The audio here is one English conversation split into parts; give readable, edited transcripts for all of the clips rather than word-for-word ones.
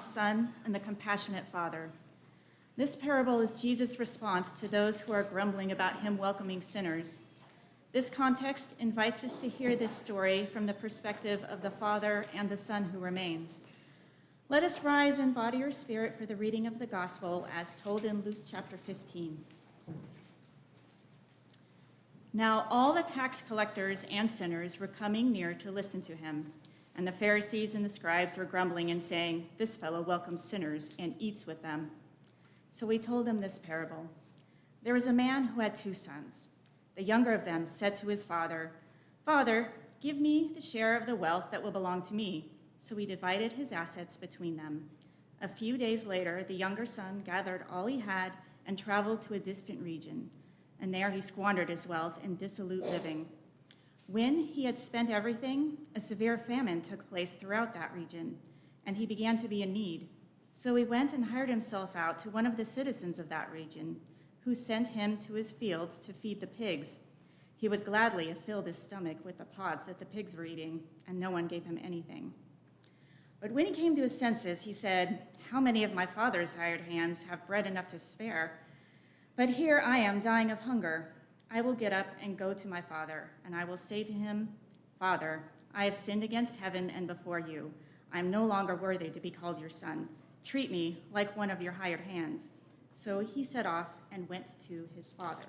lost son and the compassionate father. This parable is Jesus' response to those who are grumbling about him welcoming sinners. This context invites us to hear this story from the perspective of the Father and the Son who remains. Let us rise in body or spirit for the reading of the gospel as told in Luke chapter 15. Now all the tax collectors and sinners were coming near to listen to him, and the Pharisees and the scribes were grumbling and saying, "This fellow welcomes sinners and eats with them." So he told them this parable. There was a man who had 2 sons. The younger of them said to his father, "Father, give me the share of the wealth that will belong to me." So he divided his assets between them. A few days later, the younger son gathered all he had and traveled to a distant region, and there he squandered his wealth in dissolute living. When he had spent everything, a severe famine took place throughout that region, and he began to be in need. So he went and hired himself out to one of the citizens of that region, who sent him to his fields to feed the pigs. He would gladly have filled his stomach with the pods that the pigs were eating, and no one gave him anything. But when he came to his senses, he said, "How many of my father's hired hands have bread enough to spare? But here I am dying of hunger. I will get up and go to my father, and I will say to him, 'Father, I have sinned against heaven and before you. I am no longer worthy to be called your son. Treat me like one of your hired hands.' So he set off and went to his father.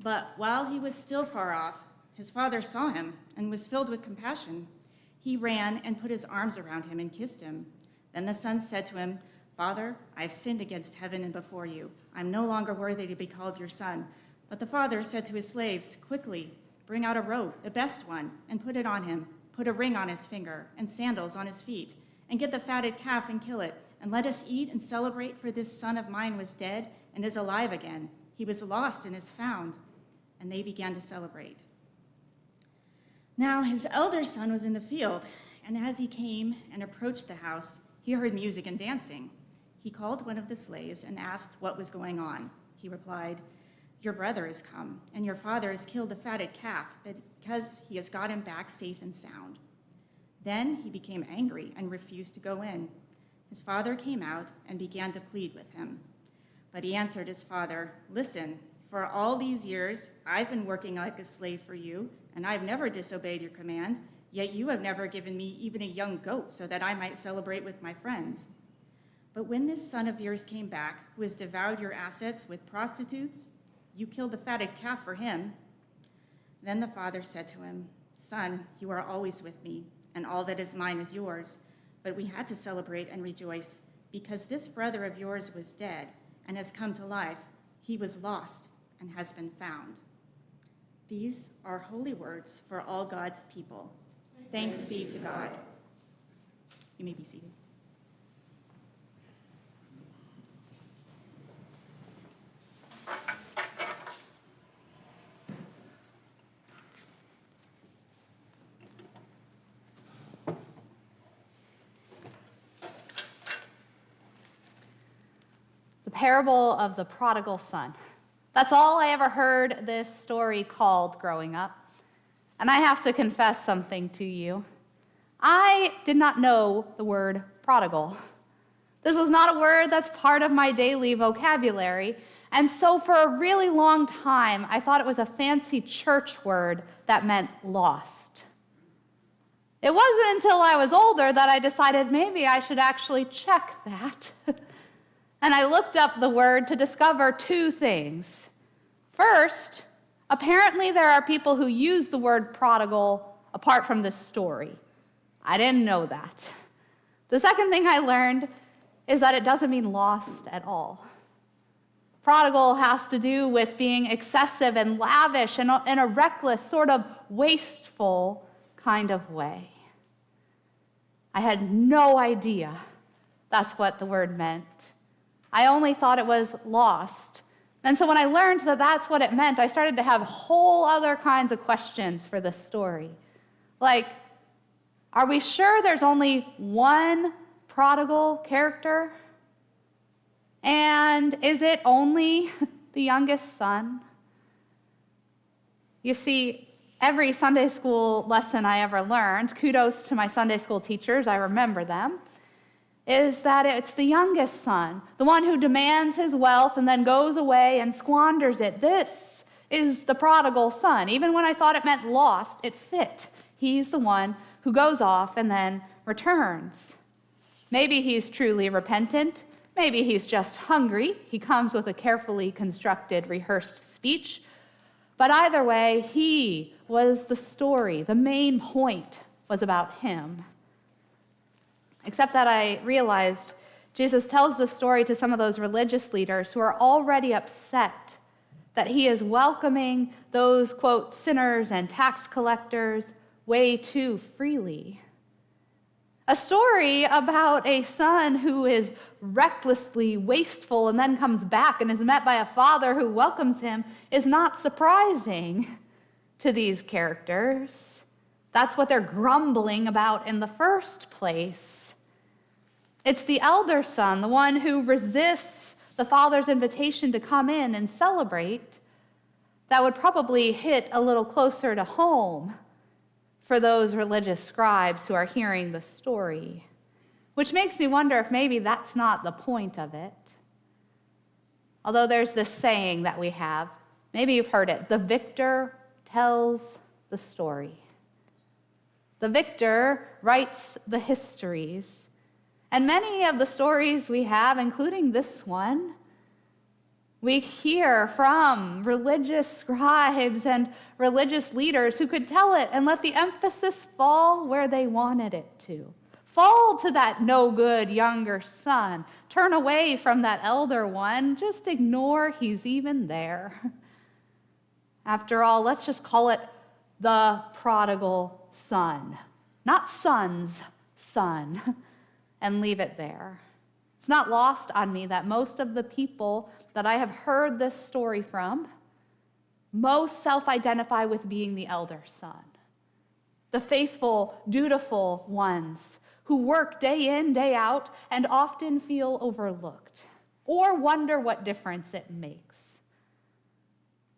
But while he was still far off, his father saw him and was filled with compassion. He ran and put his arms around him and kissed him. Then the son said to him, 'Father, I have sinned against heaven and before you. I am no longer worthy to be called your son.' But the father said to his slaves, 'Quickly, bring out a robe, the best one, and put it on him. Put a ring on his finger and sandals on his feet, and get the fatted calf and kill it. And let us eat and celebrate, for this son of mine was dead and is alive again. He was lost and is found.' And they began to celebrate. Now his elder son was in the field, and as he came and approached the house, he heard music and dancing. He called one of the slaves and asked what was going on. He replied, 'Your brother has come, and your father has killed the fatted calf, because he has got him back safe and sound.' Then he became angry and refused to go in. His father came out and began to plead with him. But he answered his father, 'Listen, for all these years I've been working like a slave for you, and I've never disobeyed your command, yet you have never given me even a young goat so that I might celebrate with my friends. But when this son of yours came back, who has devoured your assets with prostitutes, you killed the fatted calf for him.' Then the father said to him, 'Son, you are always with me, and all that is mine is yours. But we had to celebrate and rejoice, because this brother of yours was dead and has come to life. He was lost and has been found.'" These are holy words for all God's people. Thanks be to God. You may be seated. Parable of the prodigal son. That's all I ever heard this story called growing up. And I have to confess something to you. I did not know the word prodigal. This was not a word that's part of my daily vocabulary. And so for a really long time, I thought it was a fancy church word that meant lost. It wasn't until I was older that I decided maybe I should actually check that. And I looked up the word to discover 2 things. First, apparently there are people who use the word prodigal apart from this story. I didn't know that. The second thing I learned is that it doesn't mean lost at all. Prodigal has to do with being excessive and lavish and in a reckless, sort of wasteful kind of way. I had no idea that's what the word meant. I only thought it was lost. And so when I learned that that's what it meant, I started to have whole other kinds of questions for this story. Like, are we sure there's only one prodigal character? And is it only the youngest son? You see, every Sunday school lesson I ever learned, kudos to my Sunday school teachers, I remember them, is that it's the youngest son, the one who demands his wealth and then goes away and squanders it. This is the prodigal son. Even when I thought it meant lost, it fit. He's the one who goes off and then returns. Maybe he's truly repentant. Maybe he's just hungry. He comes with a carefully constructed, rehearsed speech. But either way, he was the story. The main point was about him. Except that I realized Jesus tells this story to some of those religious leaders who are already upset that he is welcoming those, quote, sinners and tax collectors way too freely. A story about a son who is recklessly wasteful and then comes back and is met by a father who welcomes him is not surprising to these characters. That's what they're grumbling about in the first place. It's the elder son, the one who resists the father's invitation to come in and celebrate, that would probably hit a little closer to home for those religious scribes who are hearing the story, which makes me wonder if maybe that's not the point of it. Although there's this saying that we have, maybe you've heard it, the victor tells the story. The victor writes the histories. And many of the stories we have, including this one, we hear from religious scribes and religious leaders who could tell it and let the emphasis fall where they wanted it to. Fall to that no good younger son. Turn away from that elder one. Just ignore he's even there. After all, let's just call it the prodigal son, not son's son, and leave it there. It's not lost on me that most of the people that I have heard this story from most self-identify with being the elder son, the faithful, dutiful ones who work day in, day out, and often feel overlooked or wonder what difference it makes.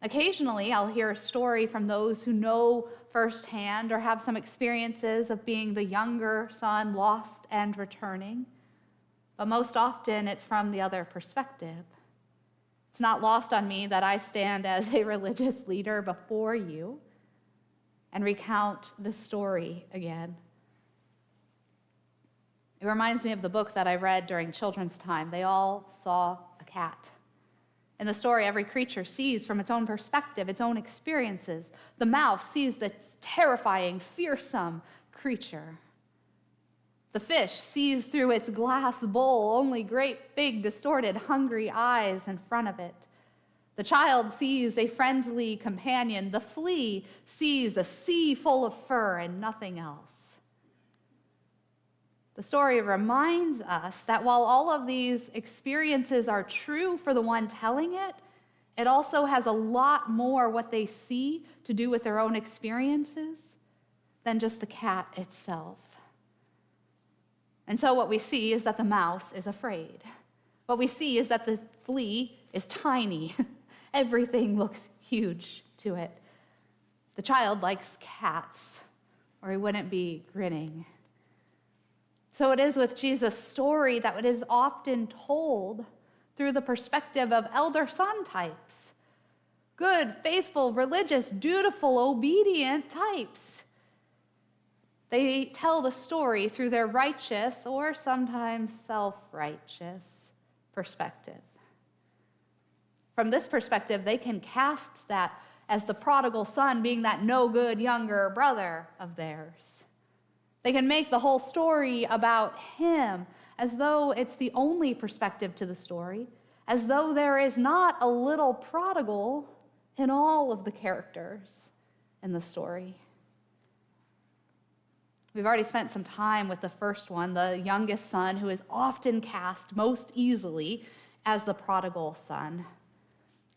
Occasionally, I'll hear a story from those who know firsthand or have some experiences of being the younger son, lost and returning. But most often, it's from the other perspective. It's not lost on me that I stand as a religious leader before you and recount the story again. It reminds me of the book that I read during children's time. They all saw a cat. In the story, every creature sees from its own perspective, its own experiences. The mouse sees this terrifying, fearsome creature. The fish sees through its glass bowl only great, big, distorted, hungry eyes in front of it. The child sees a friendly companion. The flea sees a sea full of fur and nothing else. The story reminds us that while all of these experiences are true for the one telling it, it also has a lot more what they see to do with their own experiences than just the cat itself. And so what we see is that the mouse is afraid. What we see is that the flea is tiny. Everything looks huge to it. The child likes cats, or he wouldn't be grinning. So it is with Jesus' story that it is often told through the perspective of elder son types. Good, faithful, religious, dutiful, obedient types. They tell the story through their righteous or sometimes self-righteous perspective. From this perspective, they can cast that as the prodigal son being that no good younger brother of theirs. They can make the whole story about him as though it's the only perspective to the story, as though there is not a little prodigal in all of the characters in the story. We've already spent some time with the first one, the youngest son, who is often cast most easily as the prodigal son,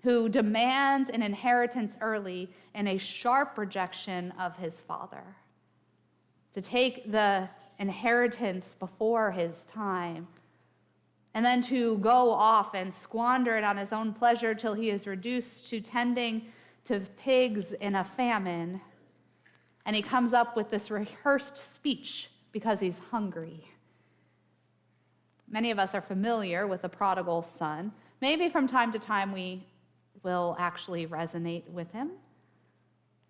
who demands an inheritance early in a sharp rejection of his father. To take the inheritance before his time, and then to go off and squander it on his own pleasure till he is reduced to tending to pigs in a famine, and he comes up with this rehearsed speech because he's hungry. Many of us are familiar with the prodigal son. Maybe from time to time we will actually resonate with him.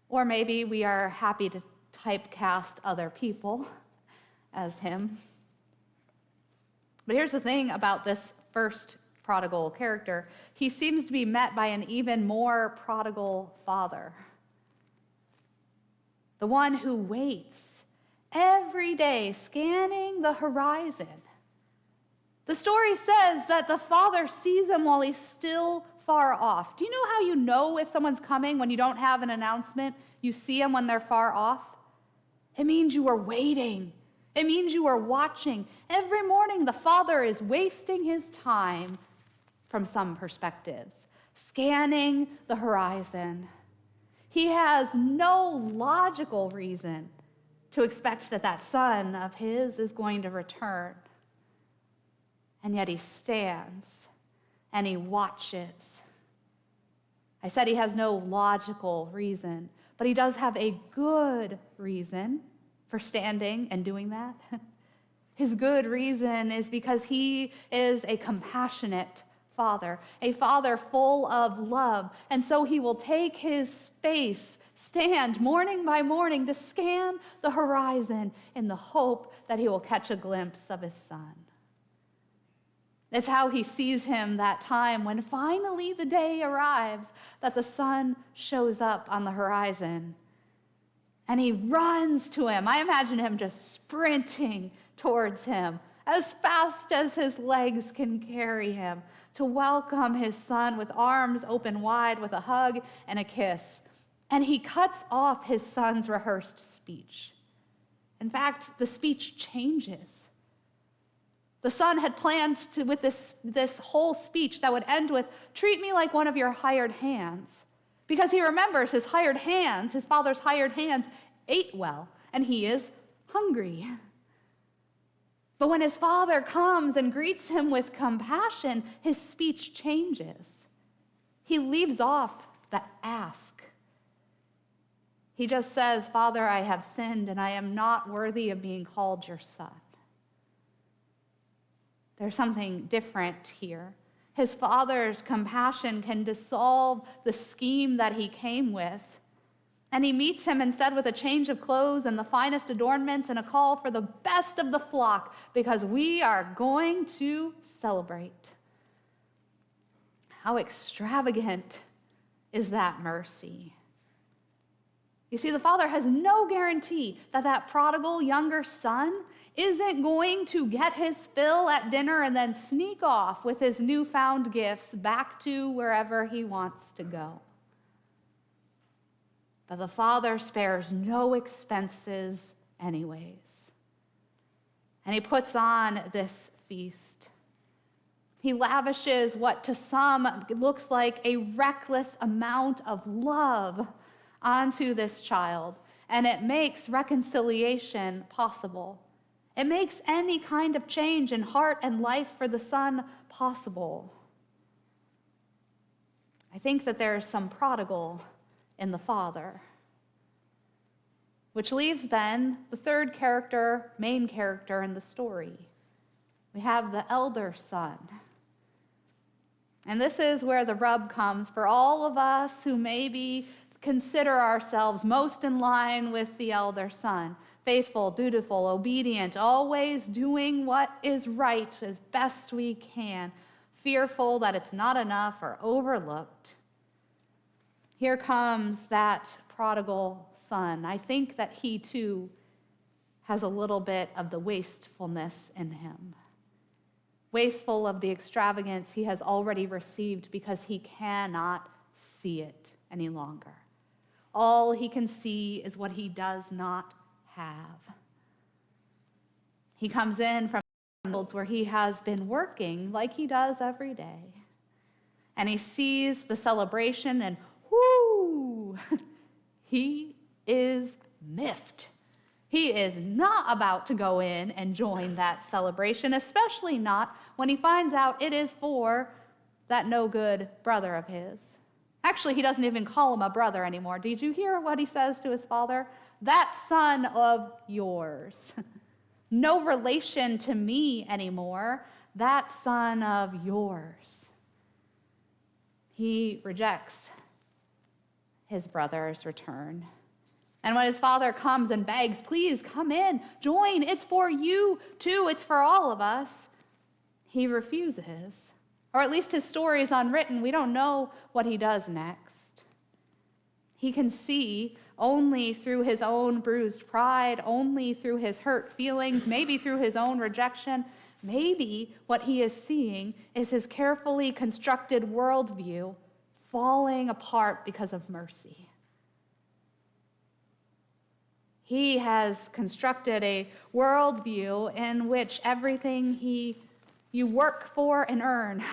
Or maybe we are happy to typecast other people as him. But here's the thing about this first prodigal character. He seems to be met by an even more prodigal father. The one who waits every day, scanning the horizon. The story says that the father sees him while he's still far off. Do you know how you know if someone's coming when you don't have an announcement? You see them when they're far off? It means you are waiting. It means you are watching. Every morning, the father is wasting his time, from some perspectives, scanning the horizon. He has no logical reason to expect that that son of his is going to return. And yet he stands and he watches. I said he has no logical reason, but he does have a good reason for standing and doing that. His good reason is because he is a compassionate father, a father full of love. And so he will take his space, stand morning by morning to scan the horizon in the hope that he will catch a glimpse of his son. It's how he sees him that time when finally the day arrives that the sun shows up on the horizon. And he runs to him. I imagine him just sprinting towards him as fast as his legs can carry him to welcome his son with arms open wide, with a hug and a kiss. And he cuts off his son's rehearsed speech. In fact, the speech changes. The son had planned with this whole speech that would end with, "Treat me like one of your hired hands." Because he remembers his hired hands, his father's hired hands, ate well, and he is hungry. But when his father comes and greets him with compassion, his speech changes. He leaves off the ask. He just says, "Father, I have sinned, and I am not worthy of being called your son." There's something different here. His father's compassion can dissolve the scheme that he came with. And he meets him instead with a change of clothes and the finest adornments and a call for the best of the flock, because we are going to celebrate. How extravagant is that mercy? You see, the father has no guarantee that that prodigal younger son isn't going to get his fill at dinner and then sneak off with his newfound gifts back to wherever he wants to go. But the father spares no expenses anyways. And he puts on this feast. He lavishes what to some looks like a reckless amount of love onto this child, and it makes reconciliation possible. It makes any kind of change in heart and life for the son possible. I think that there's some prodigal in the father, which leaves then the third character, main character in the story. We have the elder son. And this is where the rub comes for all of us who maybe consider ourselves most in line with the elder son. Faithful, dutiful, obedient, always doing what is right as best we can, fearful that it's not enough or overlooked. Here comes that prodigal son. I think that he too has a little bit of the wastefulness in him. Wasteful of the extravagance he has already received because he cannot see it any longer. All he can see is what he does not have. He comes in from fields where he has been working like he does every day. And he sees the celebration and whoo, he is miffed. He is not about to go in and join that celebration, especially not when he finds out it is for that no good brother of his. Actually, he doesn't even call him a brother anymore. Did you hear what he says to his father? That son of yours. No relation to me anymore. that son of yours. He rejects his brother's return. And when his father comes and begs, please come in, join, it's for you too, it's for all of us, he refuses. Or at least his story is unwritten. We don't know what he does next. He can see only through his own bruised pride, only through his hurt feelings, maybe through his own rejection. Maybe what he is seeing is his carefully constructed worldview falling apart because of mercy. He has constructed a worldview in which everything you work for and earn,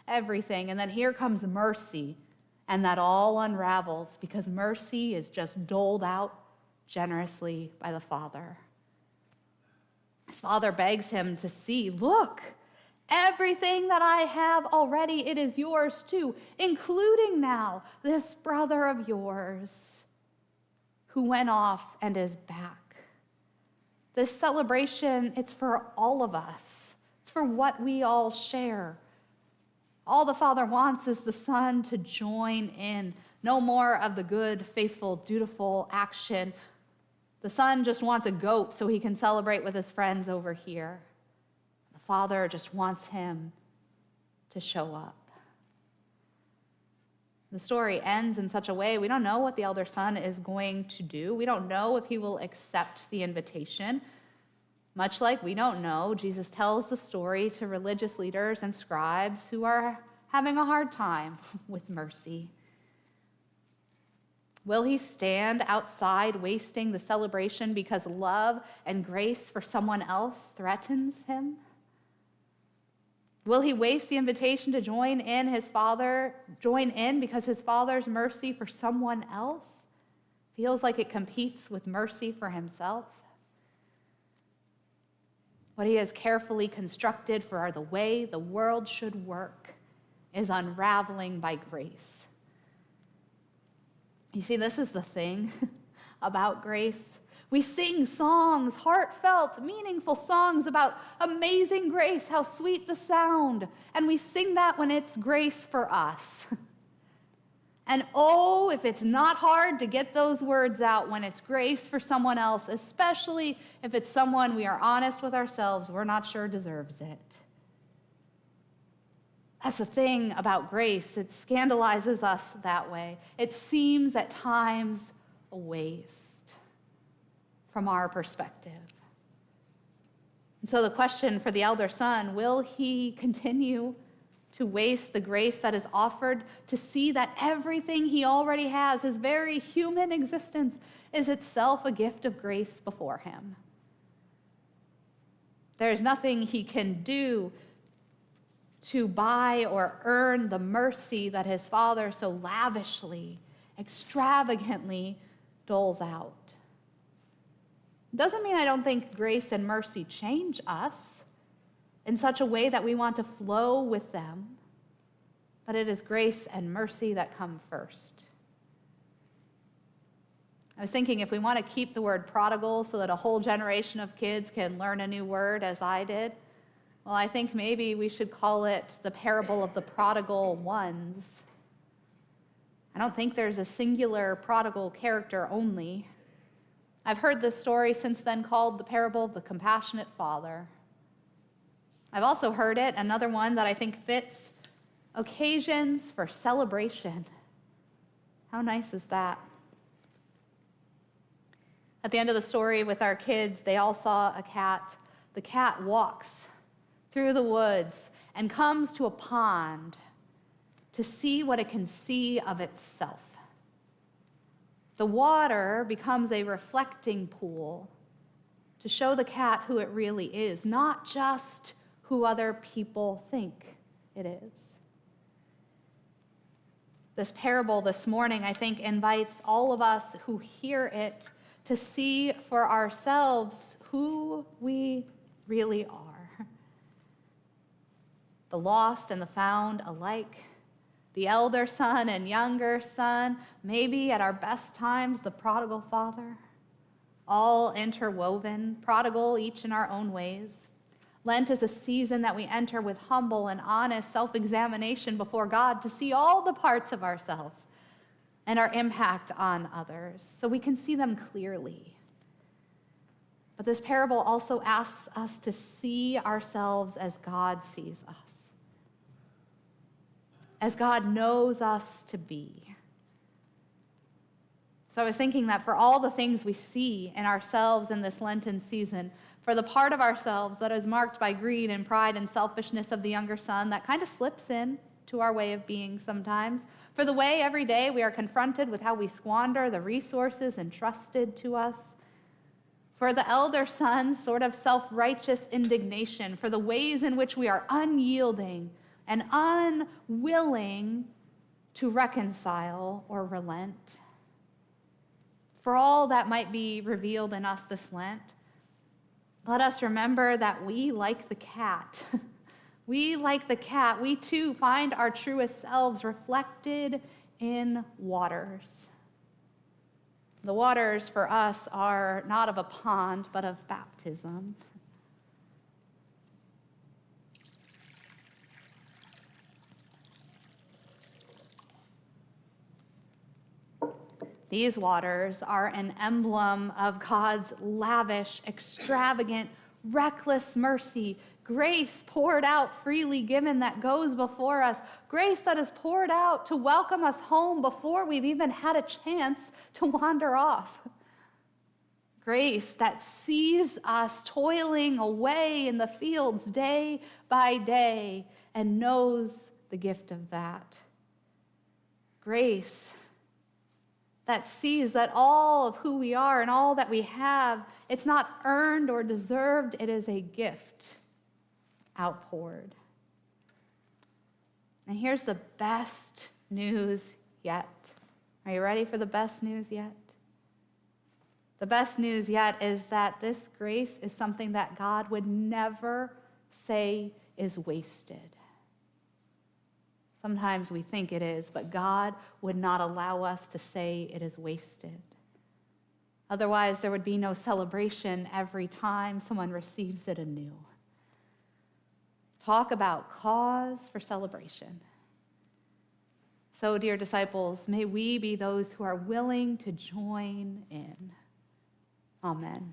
everything, and then here comes mercy, and that all unravels because mercy is just doled out generously by the Father. His Father begs him to see, look, everything that I have already, it is yours too, including now this brother of yours who went off and is back. This celebration, it's for all of us. It's for what we all share. All the Father wants is the Son to join in. No more of the good, faithful, dutiful action. The Son just wants a goat so he can celebrate with his friends over here. The Father just wants him to show up. The story ends in such a way, we don't know what the elder son is going to do. We don't know if he will accept the invitation. Much like we don't know, Jesus tells the story to religious leaders and scribes who are having a hard time with mercy. Will he stand outside wasting the celebration because love and grace for someone else threatens him? Will he waste the invitation to join in because his Father's mercy for someone else feels like it competes with mercy for himself? What he has carefully constructed for the way the world should work is unraveling by grace. You see, this is the thing about grace. We sing songs, heartfelt, meaningful songs about amazing grace, how sweet the sound. And we sing that when it's grace for us. And oh, if it's not hard to get those words out when it's grace for someone else, especially if it's someone we are honest with ourselves, we're not sure deserves it. That's the thing about grace. It scandalizes us that way. It seems at times a waste from our perspective. And so the question for the elder son, will he continue to waste the grace that is offered to see that everything he already has, his very human existence, is itself a gift of grace before him? There is nothing he can do to buy or earn the mercy that his Father so lavishly, extravagantly doles out. Doesn't mean I don't think grace and mercy change us in such a way that we want to flow with them, but it is grace and mercy that come first. I was thinking if we want to keep the word prodigal so that a whole generation of kids can learn a new word as I did, well, I think maybe we should call it the parable of the prodigal ones. I don't think there's a singular prodigal character only. I've heard this story since then called the parable of the compassionate father. I've also heard it, another one that I think fits occasions for celebration. How nice is that? At the end of the story with our kids, they all saw a cat. The cat walks through the woods and comes to a pond to see what it can see of itself. The water becomes a reflecting pool to show the cat who it really is, not just who other people think it is. This parable this morning, I think, invites all of us who hear it to see for ourselves who we really are. The lost and the found alike. The elder son and younger son, maybe at our best times, the prodigal father, all interwoven, prodigal each in our own ways, Lent is a season that we enter with humble and honest self-examination before God to see all the parts of ourselves and our impact on others so we can see them clearly. But this parable also asks us to see ourselves as God sees us, as God knows us to be. So I was thinking that for all the things we see in ourselves in this Lenten season, for the part of ourselves that is marked by greed and pride and selfishness of the younger son that kind of slips in to our way of being sometimes, for the way every day we are confronted with how we squander the resources entrusted to us, for the elder son's sort of self-righteous indignation, for the ways in which we are unyielding and unwilling to reconcile or relent. For all that might be revealed in us this Lent, let us remember that we, like the cat, we too find our truest selves reflected in waters. The waters for us are not of a pond, but of baptism. These waters are an emblem of God's lavish, extravagant, reckless mercy, grace poured out, freely given, that goes before us, grace that is poured out to welcome us home before we've even had a chance to wander off. Grace that sees us toiling away in the fields day by day and knows the gift of that. Grace that sees that all of who we are and all that we have, it's not earned or deserved, it is a gift outpoured. And here's the best news yet. Are you ready for the best news yet? The best news yet is that this grace is something that God would never say is wasted. Sometimes we think it is, but God would not allow us to say it is wasted. Otherwise, there would be no celebration every time someone receives it anew. Talk about cause for celebration. So, dear disciples, may we be those who are willing to join in. Amen.